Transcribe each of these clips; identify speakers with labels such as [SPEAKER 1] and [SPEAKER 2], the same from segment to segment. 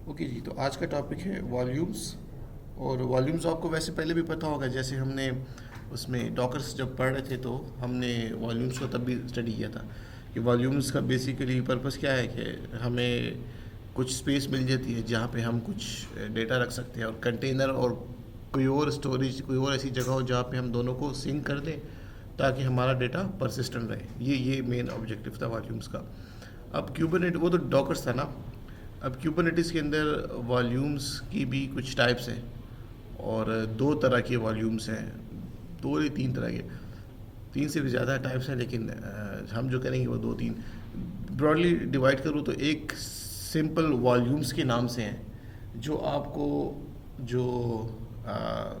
[SPEAKER 1] Okay जी, तो आज का टॉपिक है वॉल्यूम्स। और वॉल्यूम्स आपको वैसे पहले भी पता होगा, जैसे हमने उसमें डॉकर्स जब पढ़ रहे थे तो हमने वॉल्यूम्स को तब भी स्टडी किया था कि वॉल्यूम्स का बेसिकली पर्पस क्या है कि हमें कुछ स्पेस मिल जाती है जहाँ पे हम कुछ डेटा रख सकते हैं, और कंटेनर और कोई और स्टोरेज, कोई और ऐसी जगह हो जहाँ पे हम दोनों को सिंक कर दें ताकि हमारा डेटा परसिस्टेंट रहे। ये मेन ऑब्जेक्टिव था वॉल्यूम्स का। अब क्यूबरनेट वो तो डॉकर्स था ना। अब क्यूबरनेटिस के अंदर वॉल्यूम्स की भी कुछ टाइप्स हैं, और दो तरह के वॉल्यूम्स हैं, दो या तीन तरह के, तीन से भी ज़्यादा टाइप्स हैं, लेकिन हम जो करेंगे वो दो तीन ब्रॉडली डिवाइड करूँ तो एक सिंपल वॉल्यूम्स के नाम से हैं जो आपको जो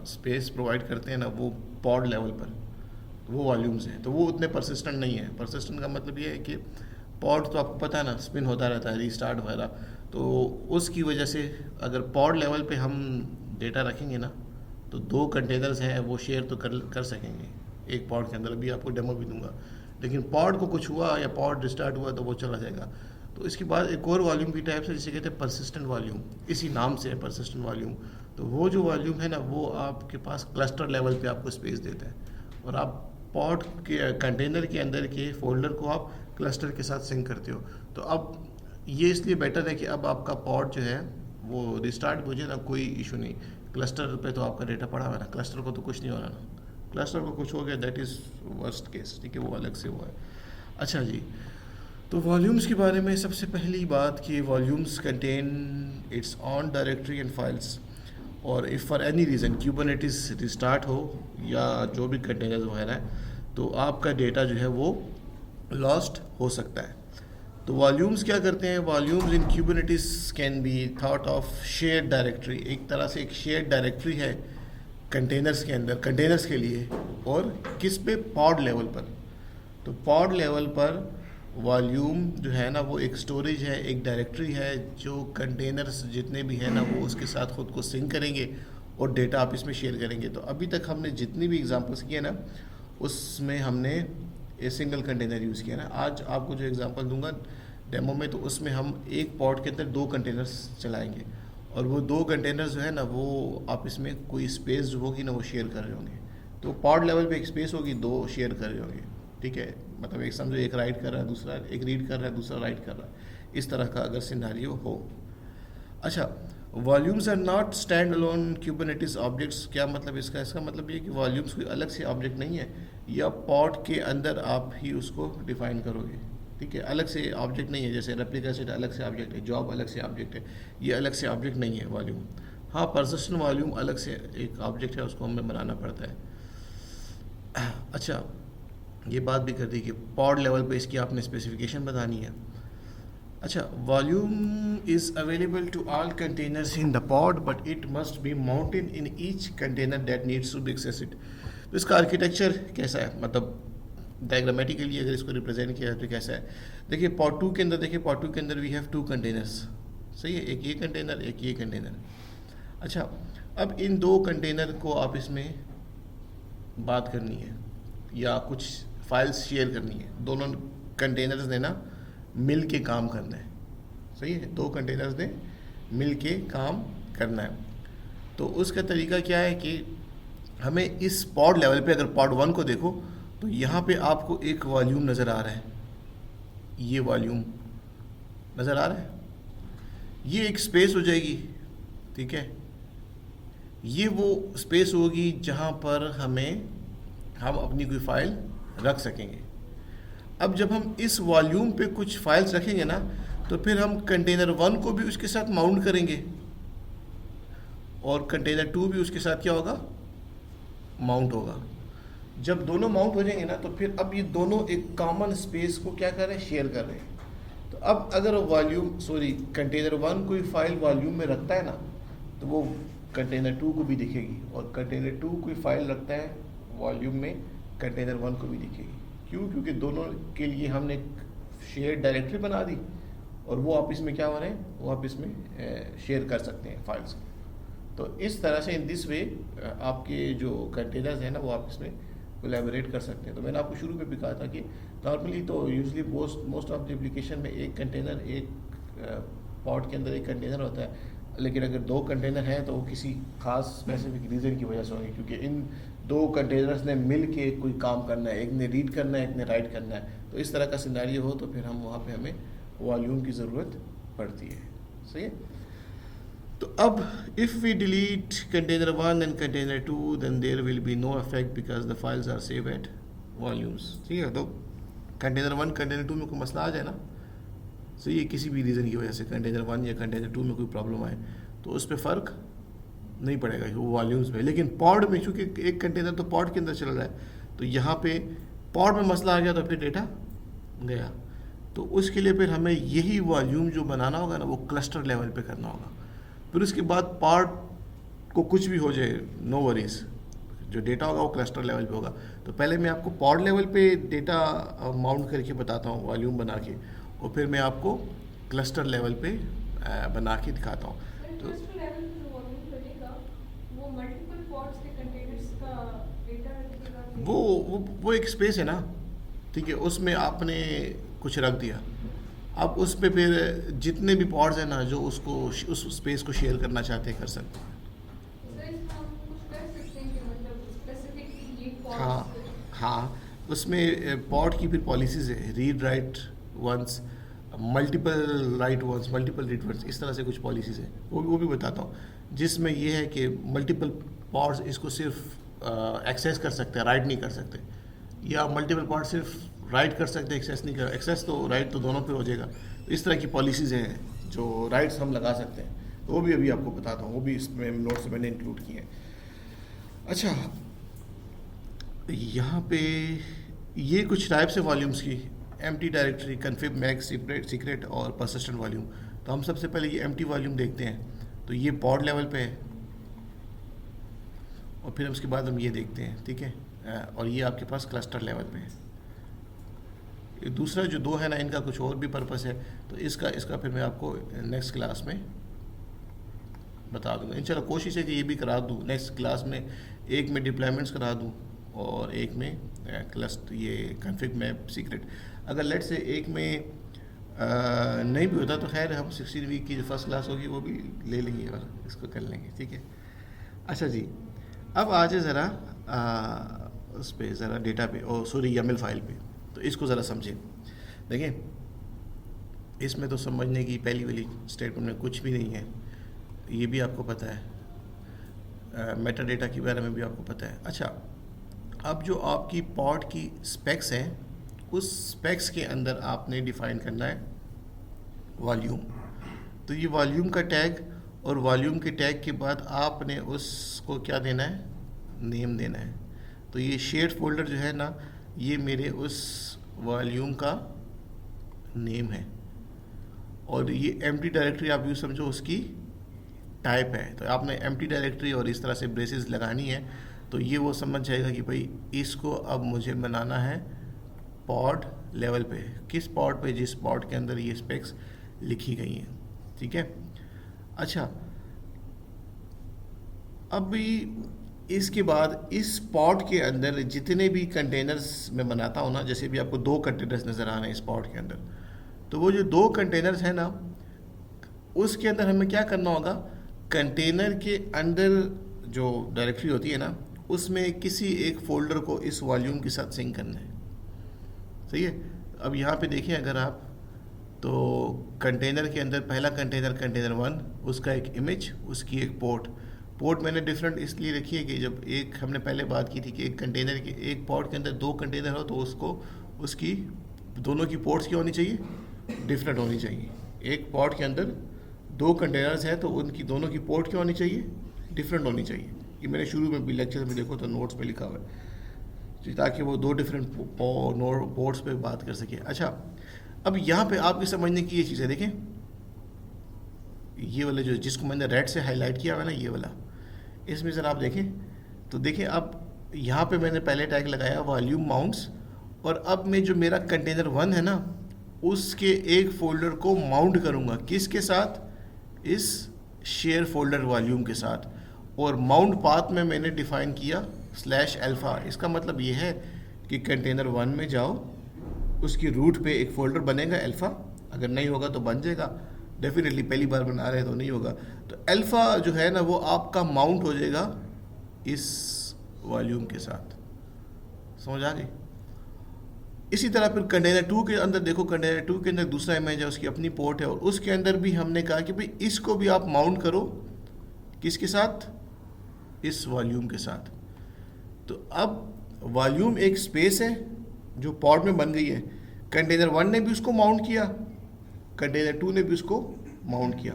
[SPEAKER 1] स्पेस प्रोवाइड करते हैं ना, वो पॉड लेवल पर वो वॉल्यूम्स हैं। तो वो उतने परसिस्टेंट नहीं है। परसिस्टेंट का मतलब ये है कि पॉड तो आपको पता है ना, स्पिन होता रहता है, रीस्टार्ट वगैरह। तो उसकी वजह से अगर पॉड लेवल पे हम डेटा रखेंगे ना, तो दो कंटेनर्स हैं वो शेयर तो कर सकेंगे एक पॉड के अंदर। अभी आपको डेमो भी दूंगा। लेकिन पॉड को कुछ हुआ या पॉड रिस्टार्ट हुआ तो वो चला जाएगा। तो इसके बाद एक और वॉल्यूम की टाइप है जिसे कहते हैं परसिस्टेंट वॉल्यूम। इसी नाम से है परसिस्टेंट वॉल्यूम। तो वो जो वॉल्यूम है ना, वो आपके पास क्लस्टर लेवल पे आपको स्पेस देता है, और आप पॉड के कंटेनर के अंदर के फोल्डर को आप क्लस्टर के साथ सिंक करते हो। तो अब ये इसलिए बेटर है कि अब आपका पॉड जो है वो रिस्टार्ट हो जाए ना, कोई इशू नहीं। क्लस्टर पे तो आपका डेटा पड़ा हुआ है ना, क्लस्टर को तो कुछ नहीं हो रहा ना। क्लस्टर को कुछ हो गया दैट इज़ वर्स्ट केस, ठीक है, वो अलग से हुआ है। अच्छा जी, तो वॉल्यूम्स के बारे में सबसे पहली बात कि volumes contain its on directory and files. और if for any reason Kubernetes restart हो या जो भी कंटेनर्स वगैरह है, तो आपका डेटा जो है वो लॉस्ट हो सकता है। तो वॉल्यूम्स क्या करते हैं? Volumes in Kubernetes can be thought of shared directory. एक तरह से एक शेयर्ड डायरेक्टरी है कंटेनर्स के अंदर, कंटेनर्स के लिए। और किस पे? पॉड लेवल पर। तो पॉड लेवल पर वॉल्यूम जो है ना, वो एक स्टोरेज है, एक डायरेक्टरी है, जो कंटेनर्स जितने भी हैं ना वो उसके साथ ख़ुद को सिंक करेंगे और डेटा आप इसमें शेयर करेंगे। तो अभी तक हमने जितनी भी एग्जांपल्स किए ना, उसमें हमने ये सिंगल कंटेनर यूज़ किया ना। आज आपको जो एग्जांपल दूंगा डेमो में, तो उसमें हम एक पॉड के अंदर दो कंटेनर्स चलाएंगे, और वो दो कंटेनर्स जो है ना, वो आप इसमें कोई स्पेस जो होगी ना वो शेयर कर रहे होंगे। तो पॉड लेवल पे एक स्पेस होगी, दो शेयर कर रहे होंगे, ठीक है। मतलब एक समझो, एक राइट कर रहा है, दूसरा एक रीड कर रहा है, दूसरा राइट कर रहा है। इस तरह का अगर सिनारियो हो। अच्छा, volumes are not standalone Kubernetes objects. क्या मतलब इसका? इसका मतलब ये कि वॉल्यूम्स कोई अलग से ऑब्जेक्ट नहीं है, या पॉड के अंदर आप ही उसको डिफाइन करोगे, ठीक है। अलग से ऑब्जेक्ट नहीं है, जैसे रेप्लिका सेट अलग से ऑब्जेक्ट है, जॉब अलग से ऑब्जेक्ट है, ये अलग से ऑब्जेक्ट नहीं है वॉल्यूम। हाँ, परसिस्टेंट वॉल्यूम अलग से एक ऑब्जेक्ट है, उसको हमें बनाना पड़ता है। अच्छा, ये बात भी कर दी कि पॉड लेवल पे इसकी आपने स्पेसिफिकेशन बतानी है। अच्छा, volume is available to all containers in the pod, but it must be mounted in each container that needs to be accessed. तो इसका आर्किटेक्चर कैसा है? मतलब डायग्रामेटिकली अगर इसको रिप्रेजेंट किया जाए तो कैसा है? देखिए पॉड टू के अंदर, देखिए पॉड टू के अंदर वी हैव टू कंटेनर्स, सही है, एक ये कंटेनर, एक ये कंटेनर। अच्छा, अब इन दो कंटेनर को आप इसमें बात करनी है या कुछ फाइल्स शेयर करनी है। दोनों कंटेनर्स ने ना मिल के काम करना है, सही है, दो कंटेनर्स ने मिल के काम करना है। तो उसका तरीका क्या है कि हमें इस पॉड लेवल पे, अगर पॉड वन को देखो तो यहाँ पे आपको एक वॉल्यूम नज़र आ रहा है, ये वॉल्यूम नज़र आ रहा है, ये एक स्पेस हो जाएगी, ठीक है। ये वो स्पेस होगी जहाँ पर हम अपनी कोई फाइल रख सकेंगे। अब जब हम इस वॉल्यूम पे कुछ फाइल्स रखेंगे ना, तो फिर हम कंटेनर वन को भी उसके साथ माउंट करेंगे, और कंटेनर टू भी उसके साथ क्या होगा? माउंट होगा। जब दोनों माउंट हो जाएंगे ना, तो फिर अब ये दोनों एक कॉमन स्पेस को क्या कर रहे हैं? शेयर कर रहे हैं। तो अब अगर कंटेनर वन कोई फाइल वॉल्यूम में रखता है ना, तो वो कंटेनर टू को भी दिखेगी, और कंटेनर टू कोई फाइल रखता है वॉल्यूम में, कंटेनर वन को भी दिखेगी। क्यों? क्योंकि दोनों के लिए हमने शेयर डायरेक्टरी बना दी, और वो आप इसमें क्या हो रहे हैं? वो आप इसमें शेयर कर सकते हैं फाइल्स। तो इस तरह से इन दिस वे आपके जो कंटेनर्स हैं ना, वो आप इसमें कोलैबोरेट कर सकते हैं। तो मैंने आपको शुरू में भी कहा था कि नॉर्मली तो usually most of the application में एक कंटेनर, एक पॉड के अंदर एक कंटेनर होता है, लेकिन अगर 2 कंटेनर हैं तो वो किसी खास स्पेसिफिक रीज़न की वजह से होंगे, क्योंकि इन 2 कंटेनर्स ने मिल के कोई काम करना है, एक ने रीड करना है, एक ने राइट करना है। तो इस तरह का सिनेरियो हो तो फिर हम वहाँ पे हमें वॉल्यूम की ज़रूरत पड़ती है। सही है। तो अब if we delete container 1 and container 2 then there will be no effect because the files are save at volumes. ठीक है। तो कंटेनर 1 कंटेनर 2 में कोई मसला आ जाए ना, सो ये किसी भी रीज़न की वजह से कंटेनर 1 या कंटेनर 2 में कोई प्रॉब्लम आए तो उस पर फ़र्क नहीं पड़ेगा वो वॉल्यूम्स में। लेकिन पॉड में चूँकि एक कंटेनर तो पॉड के अंदर चल रहा है, तो यहाँ पे पॉड में मसला आ गया तो फिर डेटा गया। तो उसके लिए फिर हमें यही वॉल्यूम जो बनाना होगा ना वो क्लस्टर लेवल पे करना होगा। फिर उसके बाद पॉड को कुछ भी हो जाए नो वरीज, जो डेटा होगा वो क्लस्टर लेवल पे होगा। तो पहले मैं आपको पॉड लेवल पे डेटा माउंट करके बताता हूँ वॉल्यूम बना के, और फिर मैं आपको क्लस्टर लेवल पे बना के दिखाता हूँ। तो वो एक स्पेस है ना, ठीक है, उसमें आपने कुछ रख दिया। अब उस पे फिर जितने भी पॉड्स हैं ना जो उसको उस स्पेस को शेयर करना चाहते हैं कर सकते हैं। हाँ हाँ, उसमें पॉड की फिर पॉलिसीज़ है, read write once, multiple write once, multiple read once, इस तरह से कुछ पॉलिसीज़ है, वो भी बताता हूँ। जिसमें ये है कि मल्टीपल पॉड्स इसको सिर्फ एक्सेस कर सकते हैं, राइट नहीं कर सकते, या मल्टीपल पॉड सिर्फ राइट कर सकते हैं, एक्सेस नहीं कर, एक्सेस तो राइट तो दोनों पे हो जाएगा। तो इस तरह की पॉलिसीज़ हैं जो राइट्स हम लगा सकते हैं, तो वो भी अभी आपको बताता हूँ, वो भी इसमें नोट्स में मैंने इंक्लूड किए हैं। अच्छा, यहाँ पे ये कुछ टाइप्स है वॉल्यूम्स की, empty directory, config, max, secret और परसिस्टेंट वॉल्यूम। तो हम सबसे पहले ये एम्प्टी वॉल्यूम देखते हैं। तो ये पॉड लेवल पे है, और फिर उसके बाद हम ये देखते हैं, ठीक है, और ये आपके पास क्लस्टर लेवल पे है। दूसरा जो 2 है ना, इनका कुछ और भी पर्पस है, तो इसका फिर मैं आपको नेक्स्ट क्लास में बता दूंगा इंशाल्लाह। कोशिश है कि ये भी करा दूँ नेक्स्ट क्लास में, एक में डिप्लॉयमेंट्स करा दूँ और एक में क्लस्टर, ये कन्फिग, मैप, सीक्रेट। अगर लेट से एक में नहीं भी होता तो खैर हम 16 वीक की जो फर्स्ट क्लास होगी वो भी ले लेंगे और इसको कर लेंगे, ठीक है। अच्छा जी, अब आ जाए ज़रा उस पर, ज़रा डेटा पे, और सॉरी YAML फाइल पे। तो इसको ज़रा समझें। देखें, इसमें तो समझने की पहली वाली स्टेटमेंट में कुछ भी नहीं है, ये भी आपको पता है, मेटा डेटा के बारे में भी आपको पता है। अच्छा, अब जो आपकी पॉड की स्पेक्स हैं, उस स्पेक्स के अंदर आपने डिफ़ाइन करना है वॉल्यूम। तो ये वॉल्यूम का टैग, और वॉल्यूम के टैग के बाद आपने उसको क्या देना है, नेम देना है। तो ये शेयर्ड फोल्डर जो है ना, ये मेरे उस वॉल्यूम का नेम है, और ये एम्प्टी डायरेक्टरी आप यूँ समझो उसकी टाइप है। तो आपने एम्प्टी डायरेक्टरी और इस तरह से ब्रेसेस लगानी है, तो ये वो समझ जाएगा कि भाई इसको अब मुझे बनाना है पॉड लेवल पे, किस पॉड पे, जिस पॉड के अंदर ये स्पेक्स लिखी गई हैं, ठीक है। अच्छा, अभी इसके बाद इस पॉड के अंदर जितने भी कंटेनर्स मैं बनाता हूँ ना, जैसे भी आपको 2 कंटेनर्स नज़र आ रहे हैं इस पॉड के अंदर, तो वो जो 2 कंटेनर्स हैं ना, उसके अंदर हमें क्या करना होगा, कंटेनर के अंदर जो डायरेक्टरी होती है ना, उसमें किसी एक फ़ोल्डर को इस वॉल्यूम के साथ सिंक करना है। सही है। अब यहाँ पे देखें अगर आप, तो कंटेनर के अंदर पहला कंटेनर, कंटेनर 1, उसका एक इमेज, उसकी एक पोर्ट मैंने डिफरेंट इसलिए रखी है कि जब एक हमने पहले बात की थी कि एक कंटेनर के, एक पॉड के अंदर 2 कंटेनर हो तो उसको उसकी दोनों की पोर्ट्स क्या होनी चाहिए, डिफरेंट होनी चाहिए। एक पॉड के अंदर 2 कंटेनर्स हैं तो उनकी दोनों की पोर्ट क्या होनी चाहिए, डिफरेंट होनी चाहिए। ये मैंने शुरू में भी लेक्चर में देखो तो नोट्स पे लिखा हुआ है, ताकि वो 2 डिफरेंट पोर्ट्स पे बात कर सके। अच्छा, अब यहाँ पे आपकी समझने की ये चीज़ें देखें, ये वाला जो जिसको मैंने रेड से हाईलाइट किया हुआ है ना, ये वाला, इसमें ज़रा आप देखें तो देखें, अब यहाँ पे मैंने पहले टैग लगाया वॉल्यूम माउंट्स, और अब मैं जो मेरा कंटेनर 1 है ना, उसके एक फ़ोल्डर को माउंट करूँगा किसके साथ, इस शेयर फोल्डर वॉल्यूम के साथ। और माउंट पाथ में मैंने डिफ़ाइन किया /alpha। इसका मतलब ये है कि कंटेनर 1 में जाओ, उसकी रूट पे एक फ़ोल्डर बनेगा अल्फ़ा, अगर नहीं होगा तो बन जाएगा, डेफिनेटली पहली बार बना रहे हैं तो नहीं होगा। तो अल्फ़ा जो है ना वो आपका माउंट हो जाएगा इस वॉल्यूम के साथ, समझ आ गई। इसी तरह फिर कंटेनर टू के अंदर देखो, कंटेनर टू के अंदर दूसरा इमेज है, उसकी अपनी पोर्ट है, और उसके अंदर भी हमने कहा कि भाई इसको भी आप माउंट करो किसके साथ, इस वॉल्यूम के साथ। तो अब वॉल्यूम एक स्पेस है जो पॉड में बन गई है, कंटेनर वन ने भी उसको माउंट किया, कंटेनर टू ने भी उसको माउंट किया।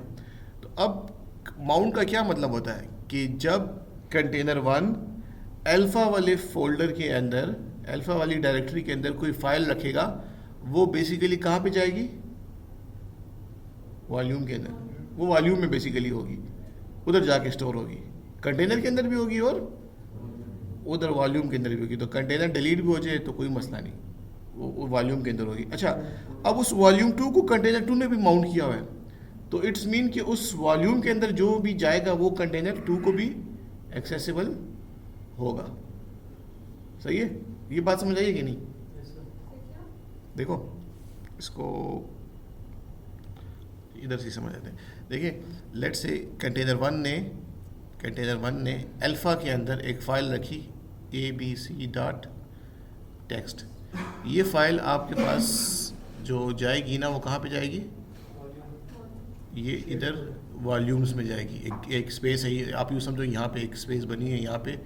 [SPEAKER 1] तो अब माउंट का क्या मतलब होता है कि जब कंटेनर वन अल्फ़ा वाले फोल्डर के अंदर, अल्फ़ा वाली डायरेक्टरी के अंदर कोई फाइल रखेगा, वो बेसिकली कहाँ पे जाएगी, वॉल्यूम के अंदर, वो वॉल्यूम में बेसिकली होगी, उधर जाके स्टोर होगी, कंटेनर के अंदर भी होगी और उधर वॉल्यूम के अंदर भी होगी। तो कंटेनर डिलीट भी हो जाए तो कोई मसला नहीं, वो वॉल्यूम के अंदर होगी। अच्छा, अब उस वॉल्यूम टू को कंटेनर टू ने भी माउंट किया हुआ है, तो इट्स मीन कि उस वॉल्यूम के अंदर जो भी जाएगा वो कंटेनर टू को भी एक्सेसिबल होगा। सही है, ये बात समझ आइए कि नहीं। देखो इसको इधर से समझ आते हैं। देखिए लेट्स से कंटेनर वन ने अल्फ़ा के अंदर एक फ़ाइल रखी abc.txt। ये फ़ाइल आपके पास जो जाएगी ना वो कहाँ पे जाएगी, ये इधर वॉल्यूम्स में जाएगी। एक स्पेस है, ये आप यूँ समझो, यहाँ पे एक स्पेस बनी है, यहाँ पे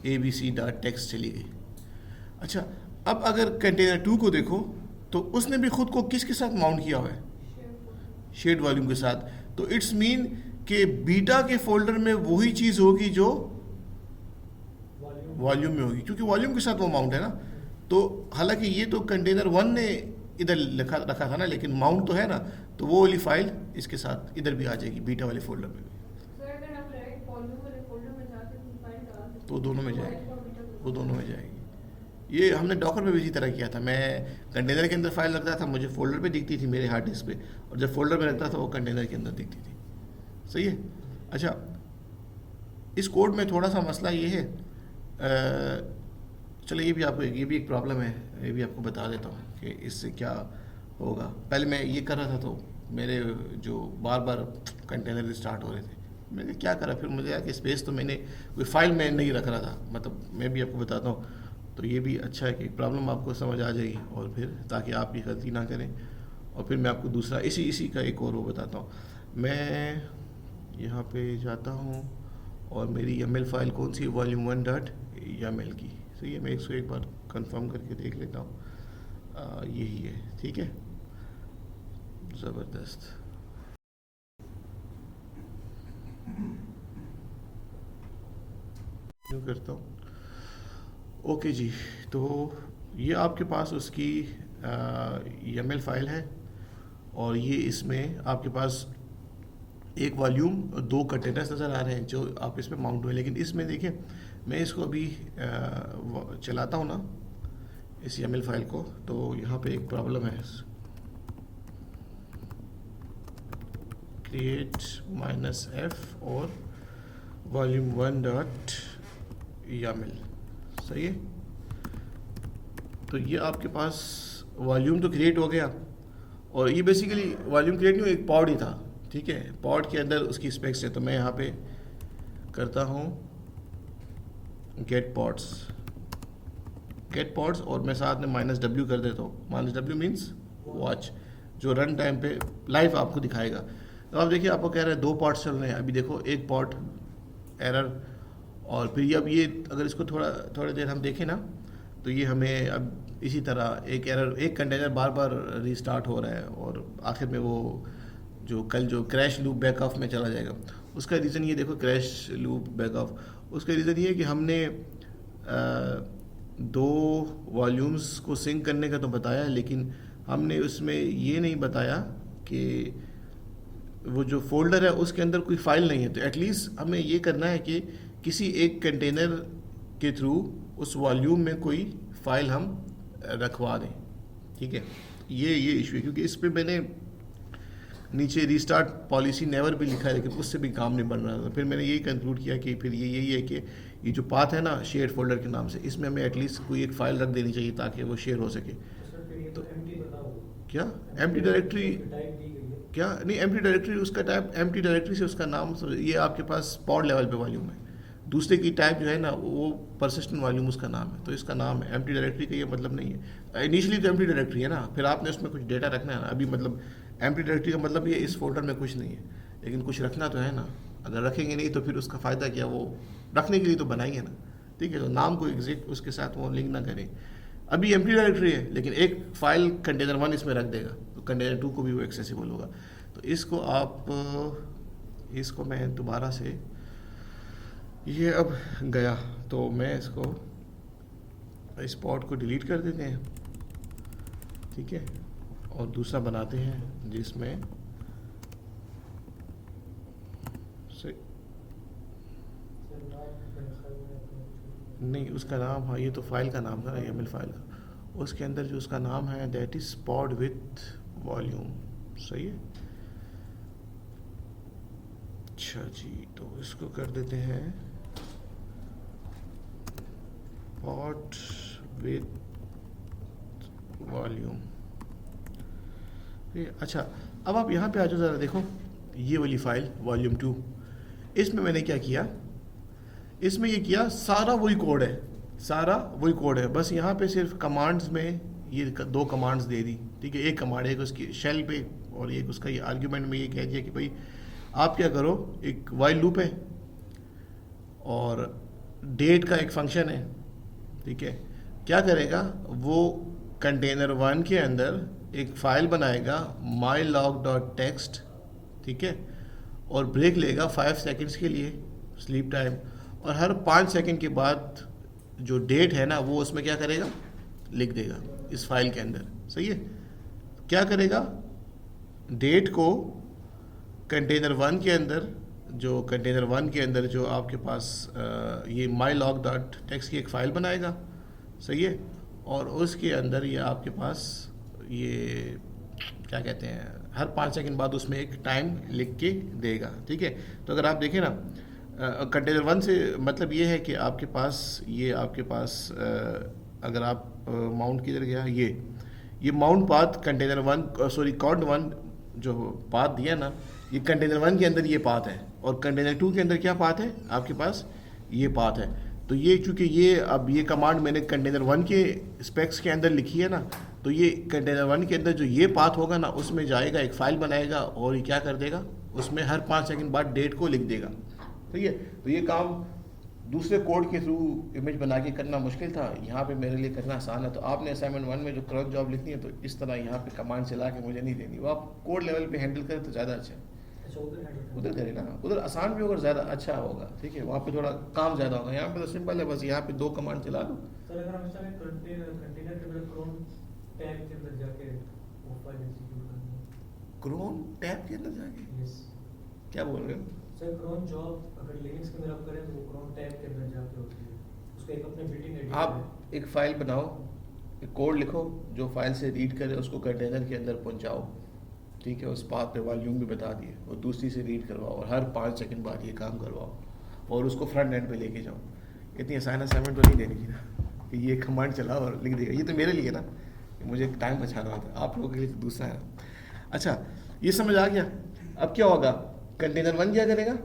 [SPEAKER 1] abc.txt चली गई। अच्छा, अब अगर कंटेनर टू को देखो तो उसने भी खुद को किसके साथ माउंट किया हुआ है, शेड वॉल्यूम के साथ। तो इट्स मीन कि बीटा के फोल्डर में वही चीज़ होगी जो वॉल्यूम में होगी, क्योंकि वॉल्यूम के साथ वो माउंट है ना। तो हालांकि ये तो कंटेनर वन ने इधर रखा था ना, लेकिन माउंट तो है ना, तो वो वाली फाइल इसके साथ इधर भी आ जाएगी, बीटा वाले फोल्डर में भी। तो दोनों में जाएगी, वो दोनों में जाएगी। ये हमने डॉकर में भी इसी तरह किया था। मैं कंटेनर के अंदर फाइल रखता था, मुझे फोल्डर पे दिखती थी मेरे हार्ड डिस्क पे, और जब फोल्डर में रखता था वो कंटेनर के अंदर दिखती थी। सही है। अच्छा, इस कोड में थोड़ा सा मसला ये है, चलो ये भी एक प्रॉब्लम है, ये भी आपको बता देता हूँ कि इससे क्या होगा। पहले मैं ये कर रहा था तो मेरे जो बार बार कंटेनर स्टार्ट हो रहे थे, मैंने क्या करा, फिर मुझे कि स्पेस तो मैंने कोई फाइल में नहीं रख रहा था, मतलब मैं भी आपको बताता हूँ। तो ये भी अच्छा है कि प्रॉब्लम आपको समझ आ जाएगी, और फिर ताकि आप ये गलती ना करें। और फिर मैं आपको दूसरा इसी का एक और वो बताता हूँ। मैं यहाँ पे जाता हूँ और मेरी YAML फाइल कौन सी, vol1.yaml की। सही है, मैं इसको एक बार कंफर्म करके देख लेता हूँ, यही है, ठीक है, ज़बरदस्त। क्यों करता हूँ, ओके जी। तो ये आपके पास उसकी YAML फाइल है, और ये इसमें आपके पास एक वॉल्यूम और दो कंटेनर्स नज़र आ रहे हैं जो आप इस पर माउंट हुए। लेकिन इसमें देखिए, मैं इसको अभी चलाता हूँ ना इस YAML फाइल को, तो यहाँ पे एक प्रॉब्लम है, create -f और vol1.yaml। सही है। तो ये आपके पास वॉल्यूम तो क्रिएट हो गया, और ये बेसिकली वॉल्यूम क्रिएट नहीं, एक पॉड ही था, ठीक है। पॉड के अंदर उसकी स्पेक्स है, तो मैं यहाँ पे करता हूँ गेट पॉड्स और मैं साथ में -w कर देता हूँ। -w मीन्स वॉच, जो रन टाइम पे लाइव आपको दिखाएगा। तो आप देखिए, आपको कह रहे हैं 2 पॉड्स चल रहे हैं, अभी देखो एक पॉड एरर, और फिर अब ये अगर इसको थोड़ी देर हम देखें ना, तो ये हमें अब इसी तरह एक एरर, एक कंटेनर बार बार रीस्टार्ट हो रहा है, और आखिर में वो जो क्रैश लूप बैक ऑफ में चला जाएगा। उसका रीज़न ये देखो, क्रैश लूप बैक ऑफ, उसका रीज़न ये है कि हमने 2 वॉल्यूम्स को सिंक करने का तो बताया, लेकिन हमने उसमें ये नहीं बताया कि वो जो फोल्डर है उसके अंदर कोई फाइल नहीं है। तो एटलीस्ट हमें ये करना है कि किसी एक कंटेनर के थ्रू उस वॉल्यूम में कोई फाइल हम रखवा दें, ठीक है। ये इशू है, क्योंकि इस पे मैंने नीचे रीस्टार्ट पॉलिसी नेवर भी लिखा है, लेकिन उससे भी काम नहीं बन रहा था। फिर मैंने यही कंक्लूड किया कि फिर यही है कि ये जो पाथ है ना शेयर फोल्डर के नाम से, इसमें हमें एटलीस्ट कोई एक फ़ाइल रख देनी चाहिए ताकि वो शेयर हो सके। तो क्या एम्प्टी डायरेक्टरी, क्या नहीं, एम्प्टी डायरेक्टरी उसका टाइप, एम्प्टी डायरेक्टरी से उसका नाम, ये आपके पास पॉड लेवल पे वॉल्यूम है। दूसरे की टाइप जो है ना वो परसिस्टेंट वॉल्यूम उसका नाम है, तो इसका नाम है एम्प्टी डायरेक्टरी का, ये मतलब नहीं है। इनिशियली तो एम्प्टी डायरेक्टरी है ना, फिर आपने उसमें कुछ डेटा रखना है ना। अभी मतलब एम्प्टी डायरेक्टरी का मतलब ये इस फोल्डर में कुछ नहीं है, लेकिन कुछ रखना तो है ना। अगर रखेंगे नहीं तो फिर उसका फ़ायदा क्या, वो रखने के लिए तो बनाएंगे ना, ठीक है। तो नाम को एग्जिट उसके साथ वो लिंक ना करें। अभी एम्प्टी डायरेक्टरी है लेकिन एक फाइल कंटेनर 1 इसमें रख देगा, तो कंटेनर 2 को भी वो एक्सेसिबल होगा। तो इसको आप, इसको मैं दोबारा से, ये अब गया तो मैं इसको, इस पॉड को डिलीट कर देते हैं, ठीक है, और दूसरा बनाते हैं जिसमें से नहीं उसका नाम, हाँ ये तो फाइल का नाम था ना, YAML फाइल का, उसके अंदर जो उसका नाम है that is pod with volume, सही है। अच्छा जी, तो इसको कर देते हैं पॉड विथ वॉल्यूम। अच्छा, अब आप यहाँ पे आ जाओ ज़रा, देखो ये वाली फाइल वॉल्यूम 2, इसमें मैंने क्या किया, इसमें ये किया, सारा वही कोड है, सारा वही कोड है, बस यहाँ पे सिर्फ कमांड्स में ये दो कमांड्स दे दी, ठीक है। एक कमांड एक उसकी शेल पे, और एक उसका ये आर्ग्यूमेंट में ये कह दिया कि भाई आप क्या करो, एक वाइल लूप है और डेट का एक फंक्शन है, ठीक है। क्या करेगा वो, कंटेनर 1 के अंदर एक फाइल बनाएगा mylog.txt, ठीक है, और ब्रेक लेगा 5 सेकंड्स के लिए स्लीप टाइम, और हर 5 सेकंड के बाद जो डेट है ना वो उसमें क्या करेगा, लिख देगा इस फाइल के अंदर, सही है। क्या करेगा, डेट को कंटेनर 1 के अंदर, जो कंटेनर 1 के अंदर जो आपके पास ये mylog.txt की एक फ़ाइल बनाएगा, सही है, और उसके अंदर ये आपके पास ये क्या कहते हैं, हर 5 सेकंड बाद उसमें एक टाइम लिख के देगा, ठीक है। तो अगर आप देखें ना, कंटेनर 1 से मतलब ये है कि आपके पास ये आपके पास अगर आप माउंट किधर गया, ये mount path container 1, sorry cord 1 जो पाथ दिया ना, ये कंटेनर 1 के अंदर ये पाथ है, और कंटेनर 2 के अंदर क्या पाथ है आपके पास, ये पाथ है। तो ये चूँकि ये अब ये कमांड मैंने कंटेनर 1 के स्पेक्स के अंदर लिखी है ना, तो ये कंटेनर 1 के अंदर जो ये पाथ होगा ना उसमें जाएगा, एक फ़ाइल बनाएगा, और ये क्या कर देगा, उसमें हर 5 सेकंड बाद डेट को लिख देगा, ठीक है। तो ये काम दूसरे कोड के थ्रू इमेज बना के करना मुश्किल था, यहाँ पे मेरे लिए करना आसान है। तो आपने असाइनमेंट 1 में जो क्रॉस जॉब लिखनी है तो इस तरह यहाँ पे कमांड चला के मुझे नहीं देनी, वो आप कोड लेवल पे हैंडल करें तो ज़्यादा अच्छा है। उधर करें ना, उधर आसान भी होगा, ज़्यादा अच्छा होगा, ठीक है, वहाँ पे थोड़ा काम ज़्यादा होगा। यहाँ पे तो सिंपल है, बस यहाँ पे 2 कमांड चला दो।
[SPEAKER 2] सर अगर हम इसमें कंटेनर के अंदर क्रोन टैब के अंदर जाके वो फाइल एग्जीक्यूट करनी है,
[SPEAKER 1] क्रोन टैब के अंदर जाके,
[SPEAKER 2] यस
[SPEAKER 1] क्या बोल रहे हो
[SPEAKER 2] सर, क्रोन जॉब अगर लिनक्स के अंदर आप करें तो वो क्रोन टैब के अंदर जाके होती है, उसका एक अपने बिल्ट-इन एडिटर है।
[SPEAKER 1] आप एक फ़ाइल बनाओ, एक कोड लिखो जो फाइल से रीड करे, उसको कंटेनर के अंदर पहुंचाओ, ठीक है, उस पाथ पे वॉल्यूम भी बता दिए, और दूसरी से रीड करवाओ, और हर 5 सेकंड बाद ये काम करवाओ, और उसको फ्रंट एंड पे लेके जाओ। इतनी आसान असाइनमेंट तो नहीं देनी थी ना कि ये कमांड चलाओ और लिख देगा, ये तो मेरे लिए ना, मुझे टाइम बचाना होता है, आप लोगों के लिए तो दूसरा है। अच्छा, ये समझ आ गया। अब क्या होगा, कंटेनर 1 क्या करेगा,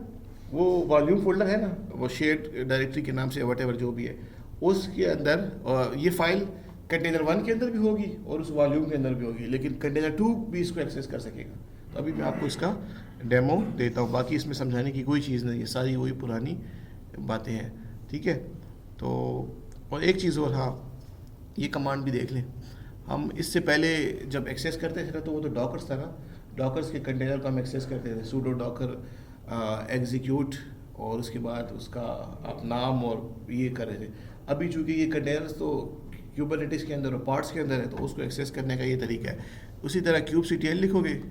[SPEAKER 1] वो वॉल्यूम फोल्डर है ना, वो शेयर्ड डायरेक्टरी के नाम से वट जो भी है, उसके अंदर ये फाइल कंटेनर 1 के अंदर भी होगी और उस वॉल्यूम के अंदर भी होगी, लेकिन कंटेनर 2 भी इसको एक्सेस कर सकेगा। तो अभी मैं आपको इसका डेमो देता हूँ, बाकी इसमें समझाने की कोई चीज़ नहीं है, सारी वही पुरानी बातें हैं, ठीक है। तो और एक चीज़ और, हाँ ये कमांड भी देख लें, हम इससे पहले जब एक्सेस करते थे ना तो वो तो डॉकर्स था ना, डॉकर्स के कंटेनर को हम एक्सेस करते थे, सूडो डॉकर एग्जीक्यूट, और उसके बाद उसका आप नाम और ये कर रहे थे। अभी चूँकि ये कंटेनर्स तो क्यूबरनेटिस के अंदर और पार्ट्स के अंदर है, तो उसको एक्सेस करने का ये तरीका है। उसी तरह kubectl लिखोगे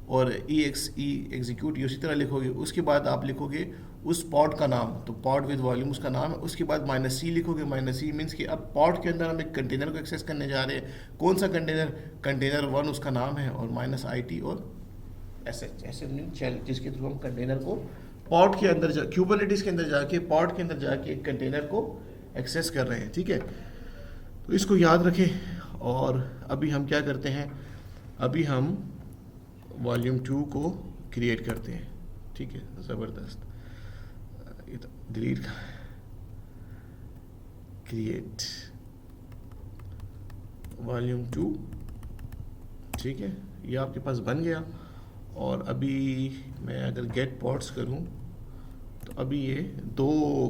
[SPEAKER 1] और exe एग्जीक्यूट ये उसी तरह लिखोगे, उसके बाद आप लिखोगे उस पॉड का नाम, तो पॉड विद वॉल्यूम उसका नाम है, उसके बाद -c लिखोगे। -c मीन्स कि अब पॉड के अंदर हम एक कंटेनर को एक्सेस करने जा रहे हैं, कौन सा कंटेनर, कंटेनर 1 उसका नाम है, और -it और sh ऐसे शेल, जिसके थ्रू हम कंटेनर को पॉड के अंदर क्यूबरनेटिस के अंदर जाके, पॉड के अंदर जाके एक कंटेनर को एक्सेस कर रहे हैं, ठीक है। तो इसको याद रखें। और अभी हम क्या करते हैं, अभी हम वॉल्यूम 2 को क्रिएट करते हैं, ठीक है। ज़बरदस्त, ये तो डिलीट का क्रिएट वॉल्यूम 2, ठीक है, ये आपके पास बन गया। और अभी मैं अगर गेट पॉड्स करूं तो अभी ये 2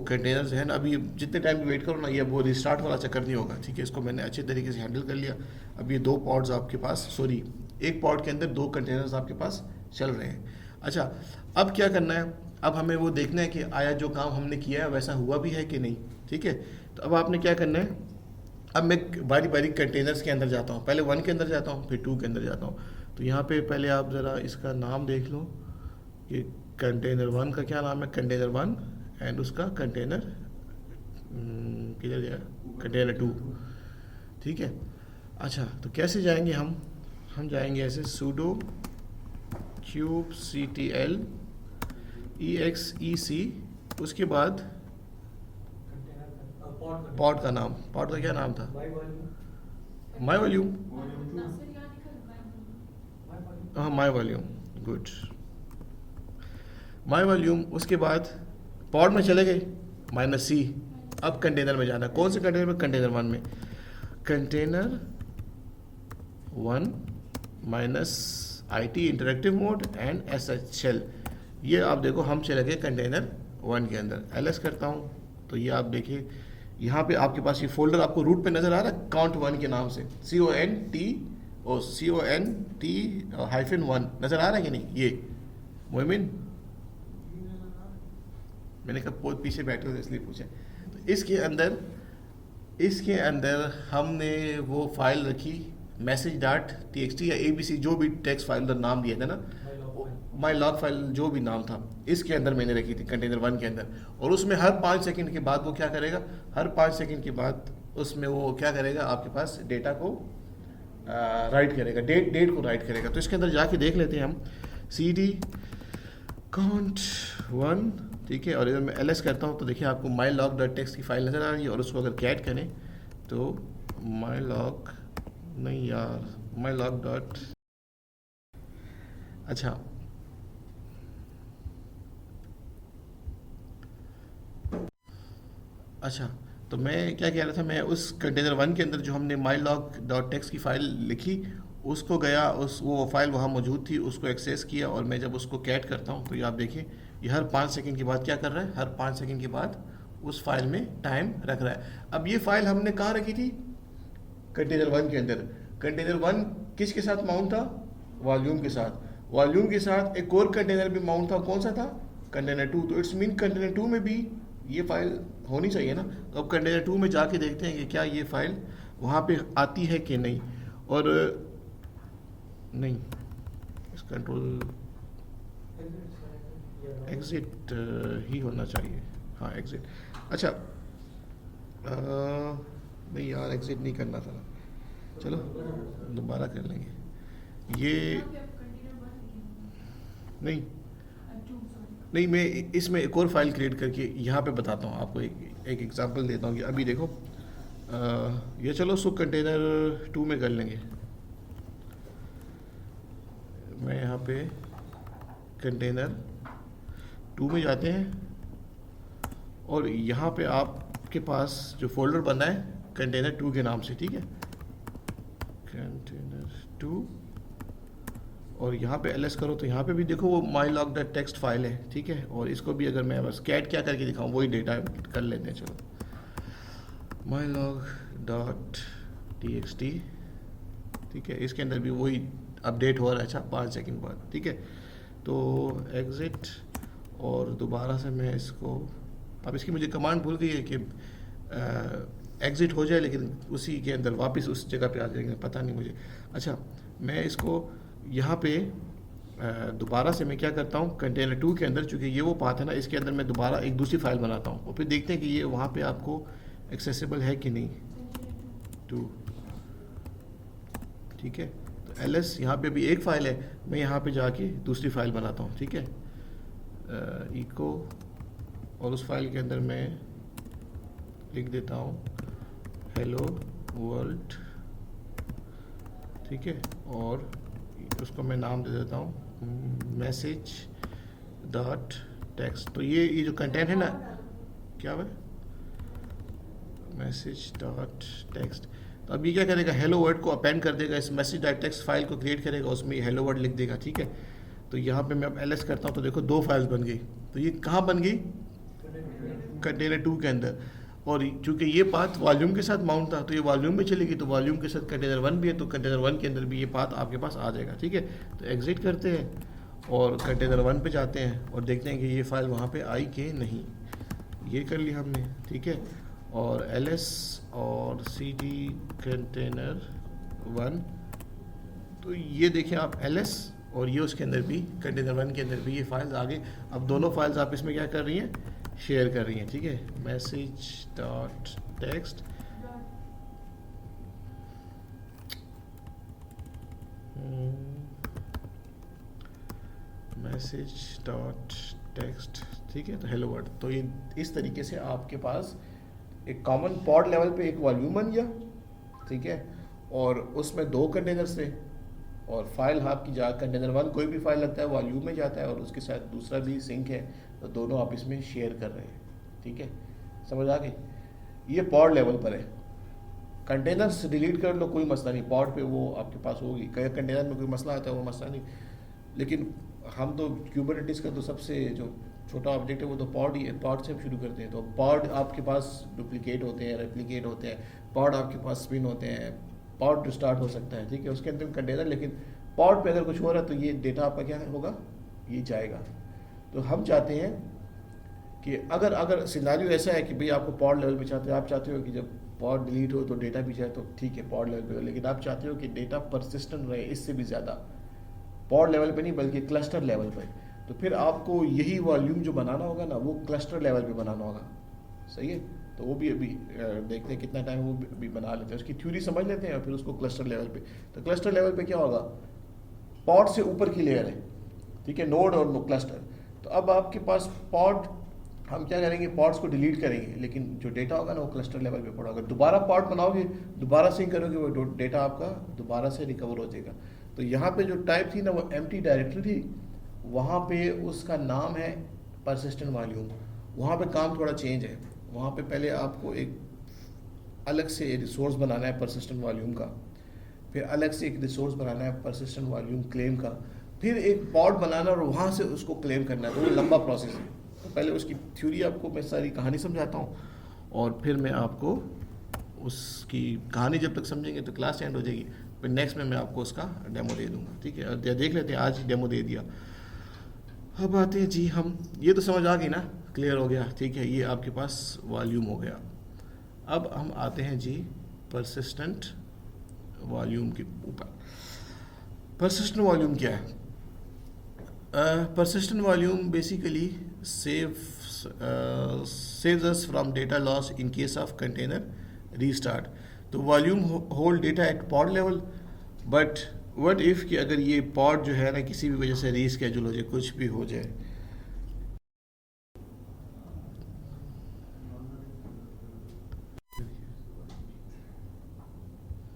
[SPEAKER 1] कंटेनर्स हैं ना, अभी जितने टाइम वेट करो ना, ये वो रिस्टार्ट वाला चक्कर नहीं होगा, ठीक है। इसको मैंने अच्छे तरीके से हैंडल कर लिया। अब ये 2 पॉड्स आपके पास, सॉरी, एक पॉड के अंदर 2 कंटेनर्स आपके पास चल रहे हैं। अच्छा, अब क्या करना है, अब हमें वो देखना है कि आया जो काम हमने किया है वैसा हुआ भी है कि नहीं, ठीक है। तो अब आपने क्या करना है, अब मैं बारी बारी कंटेनर्स के अंदर जाता हूँ, पहले 1 के अंदर जाता हूँ, फिर 2 के अंदर जाता हूँ। तो यहाँ पे पहले आप ज़रा इसका नाम देख लो, ये कंटेनर 1 का क्या नाम है, कंटेनर 1, एंड उसका कंटेनर किधर गया, कंटेनर 2, ठीक है। अच्छा, तो कैसे जाएंगे हम जाएंगे ऐसे sudo kubectl exe, उसके बाद पॉड का नाम, पॉड का क्या नाम था, माई वॉल्यूम, हाँ माई वॉल्यूम, गुड, माई वॉल्यूम। उसके बाद पॉड में चले गए, -c, अब कंटेनर में जाना, कौन से कंटेनर में, कंटेनर 1 में, container 1 -it interactive mode and sh shell. ये आप देखो हम चले गए कंटेनर 1 के अंदर। ls करता हूँ तो ये आप देखिए यहाँ पे आपके पास ये फोल्डर आपको रूट पे नज़र आ रहा है, count1 के नाम से, CONT-1 नज़र आ रहा है कि नहीं, ये मोमिन, मैंने कहा बहुत पीछे बैठे हो इसलिए पूछा। तो इसके अंदर हमने वो फाइल रखी message.txt या abc, जो भी टेक्स्ट फाइल का नाम दिया था ना, माई लॉग फाइल जो भी नाम था, इसके अंदर मैंने रखी थी कंटेनर 1 के अंदर। और उसमें हर 5 सेकंड के बाद वो क्या करेगा, हर 5 सेकंड के बाद उसमें वो क्या करेगा, आपके पास डेटा को राइट करेगा, डेट को राइट करेगा। तो इसके अंदर जाके देख लेते हैं हम, cd count1, ठीक है। और इधर मैं ls करता हूँ तो देखिए आपको mylog.txt की फाइल नज़र आ रही है, और उसको अगर कैट करें तो mylog नहीं यार, mylog डॉट, अच्छा अच्छा, तो मैं क्या कह रहा था, मैं उस कंटेनर 1 के अंदर जो हमने mylog.txt की फाइल लिखी, उसको गया, वो फाइल वहाँ मौजूद थी, उसको एक्सेस किया, और मैं जब उसको कैट करता हूँ तो ये आप देखिए ये हर 5 सेकंड के बाद क्या कर रहा है, हर 5 सेकंड के बाद उस फाइल में टाइम रख रहा है। अब ये फाइल हमने कहाँ रखी थी, कंटेनर 1 के अंदर। कंटेनर 1 किसके साथ माउंट था, वॉल्यूम के साथ। वॉल्यूम के साथ एक और कंटेनर भी माउंट था, कौन सा था, कंटेनर 2। तो इट्स मीन कंटेनर 2 में भी ये फाइल होनी चाहिए ना। तो अब कंटेनर 2 में जाके देखते हैं कि क्या ये फाइल वहाँ पे आती है कि नहीं, और नहीं, इस कंट्रोल एग्जिट ही होना चाहिए, हाँ एग्जिट। अच्छा नहीं यार, एग्जिट नहीं करना था, चलो दोबारा कर लेंगे। ये नहीं नहीं, मैं इसमें एक और फाइल क्रिएट करके यहाँ पे बताता हूँ आपको, एक एग्जांपल देता हूँ कि अभी देखो ये, चलो सो कंटेनर 2 में कर लेंगे। मैं यहाँ पे कंटेनर 2 में जाते हैं, और यहाँ पे आपके पास जो फोल्डर बना है कंटेनर 2 के नाम से, ठीक है, कंटेनर 2, और यहाँ पे ls करो तो यहाँ पे भी देखो वो mylog.txt फाइल है, ठीक है। और इसको भी अगर मैं बस कैट क्या करके दिखाऊँ, वही डेटा कर लेते हैं, चलो mylog.txt, ठीक है। इसके अंदर भी वही अपडेट हो रहा है, अच्छा 5 सेकंड बाद, ठीक है। तो एग्जिट, और दोबारा से मैं इसको, अब इसकी मुझे कमांड भूल गई है कि एग्जिट हो जाए, लेकिन उसी के अंदर वापस उस जगह पे आ जाएंगे, पता नहीं मुझे। अच्छा, मैं इसको यहाँ पे दोबारा से मैं क्या करता हूँ, कंटेनर 2 के अंदर, चूँकि ये वो पाथ है ना, इसके अंदर मैं दोबारा एक दूसरी फाइल बनाता हूँ, और फिर देखते हैं कि ये वहाँ पे आपको एक्सेसिबल है कि नहीं, 2, ठीक है। तो ls यहाँ पे भी एक फ़ाइल है, मैं यहाँ पे जाके दूसरी फाइल बनाता हूँ, ठीक है, इको, और उस फाइल के अंदर मैं लिख देता हूँ हेलो वर्ल्ड, ठीक है, और उसको मैं नाम दे देता हूँ मैसेज डॉट टेक्स्ट। तो ये जो कंटेंट है ना, क्या है, मैसेज डॉट टेक्स्ट। तो अब ये क्या करेगा, हेलो वर्ड को अपेंड कर देगा, इस मैसेज डॉट टेक्स्ट फाइल को क्रिएट करेगा, उसमें हेलो वर्ड लिख देगा, ठीक है। तो यहाँ पे मैं अब ls करता हूँ तो देखो 2 फाइल्स बन गई। तो ये कहाँ बन गई, कंटेनर 2 के अंदर। और चूंकि ये पाथ वॉल्यूम के साथ माउंट था तो ये वॉल्यूम में चलेगी, तो वॉल्यूम के साथ कंटेनर 1 भी है, तो कंटेनर 1 के अंदर भी ये पाथ आपके पास आ जाएगा, ठीक है। तो एग्जिट करते हैं और कंटेनर 1 पे जाते हैं और देखते हैं कि ये फाइल वहाँ पे आई कि नहीं। ये कर लिया हमने, ठीक है। और ls और cd कंटेनर 1, तो ये देखें आप ls और ये उसके अंदर भी कंटेनर 1 के अंदर भी ये फाइल्स आ गई। अब दोनों फाइल्स आप इसमें क्या कर रही हैं, शेयर कर रही हैं, ठीक है। Message dot text message dot text, ठीक है। तो हेलो वर्ड, तो ये इस तरीके से आपके पास एक कॉमन पॉड लेवल पे एक वॉल्यूम बन गया, ठीक है। और उसमें 2 कंटेनर्स थे और फाइल आपकी जा कंटेनर 1 कोई भी फाइल लगता है वॉल्यूम में जाता है और उसके साथ दूसरा भी सिंक है, तो दोनों आप इसमें शेयर कर रहे हैं, ठीक है। समझ आ गई। ये पॉड लेवल पर है। कंटेनर्स डिलीट कर लो, कोई मसला नहीं, पॉड पे वो आपके पास होगी। कई कंटेनर में कोई मसला आता है, वो मसला नहीं। लेकिन हम तो क्यूबरनेटिस का तो सबसे जो छोटा ऑब्जेक्ट है वो तो पॉड ही है, पॉड से हम शुरू करते हैं। तो पॉड आपके पास डुप्लीकेट होते हैं, रेप्लिकेट होते हैं, पॉड आपके पास स्पिन होते हैं, पॉड रिस्टार्ट हो सकता है, ठीक है। उसके अंदर कंटेनर, लेकिन पॉड पे अगर कुछ हो रहा है तो ये डेटा आपका क्या होगा, ये जाएगा। तो हम चाहते हैं कि अगर सिनारियो ऐसा है कि भाई आपको पॉड लेवल पे चाहते हो, आप चाहते हो कि जब पॉड डिलीट हो तो डेटा भी जाए, तो ठीक है पॉड लेवल पे हो। लेकिन आप चाहते हो कि डेटा परसिस्टेंट रहे, इससे भी ज़्यादा पॉड लेवल पे नहीं बल्कि क्लस्टर लेवल पे, तो फिर आपको यही वॉल्यूम जो बनाना होगा ना, वो क्लस्टर लेवल पे बनाना होगा, सही है। तो वो भी अभी देखते हैं कितना टाइम वो भी बना लेते हैं, उसकी थ्योरी समझ लेते हैं और फिर उसको क्लस्टर लेवल पे। तो क्लस्टर लेवल पे क्या होगा, पॉड से ऊपर की लेयर है, ठीक है, नोड और क्लस्टर। तो अब आपके पास पॉड, हम क्या करेंगे, पॉड्स को डिलीट करेंगे, लेकिन जो डेटा होगा ना वो क्लस्टर लेवल पे पड़ा होगा। दोबारा पॉड बनाओगे, दोबारा सिंक करोगे, वो डेटा आपका दोबारा से रिकवर हो जाएगा। तो यहाँ पे जो टाइप थी ना वो एम्प्टी डायरेक्टरी थी, वहाँ पे उसका नाम है परसिस्टेंट वॉल्यूम। वहाँ पे काम थोड़ा चेंज है, वहाँ पे पहले आपको एक अलग से रिसोर्स बनाना है परसिस्टेंट वॉल्यूम का, फिर अलग से एक रिसोर्स बनाना है परसिस्टेंट वॉल्यूम क्लेम का, फिर एक पॉड बनाना और वहाँ से उसको क्लेम करना है। तो वो लंबा प्रोसेस है। तो पहले उसकी थ्योरी आपको मैं सारी कहानी समझाता हूँ और फिर मैं आपको उसकी कहानी जब तक समझेंगे तो क्लास एंड हो जाएगी, फिर नेक्स्ट में मैं आपको उसका डेमो दे दूँगा, ठीक है। और देख लेते हैं, आज डेमो दे दिया। अब आते हैं जी, हम ये तो समझ आ गई ना, क्लियर हो गया, ठीक है। ये आपके पास वॉल्यूम हो गया। अब हम आते हैं जी परसिस्टेंट वॉल्यूम के ऊपर। परसिस्टेंट वॉल्यूम क्या है? persistent volume basically saves us from data loss in case of container restart. तो volume hold data eight pod level, but what if कि अगर ये पॉड जो है ना किसी भी वजह से रीस्केड्यूल हो जाए, कुछ भी हो जाए,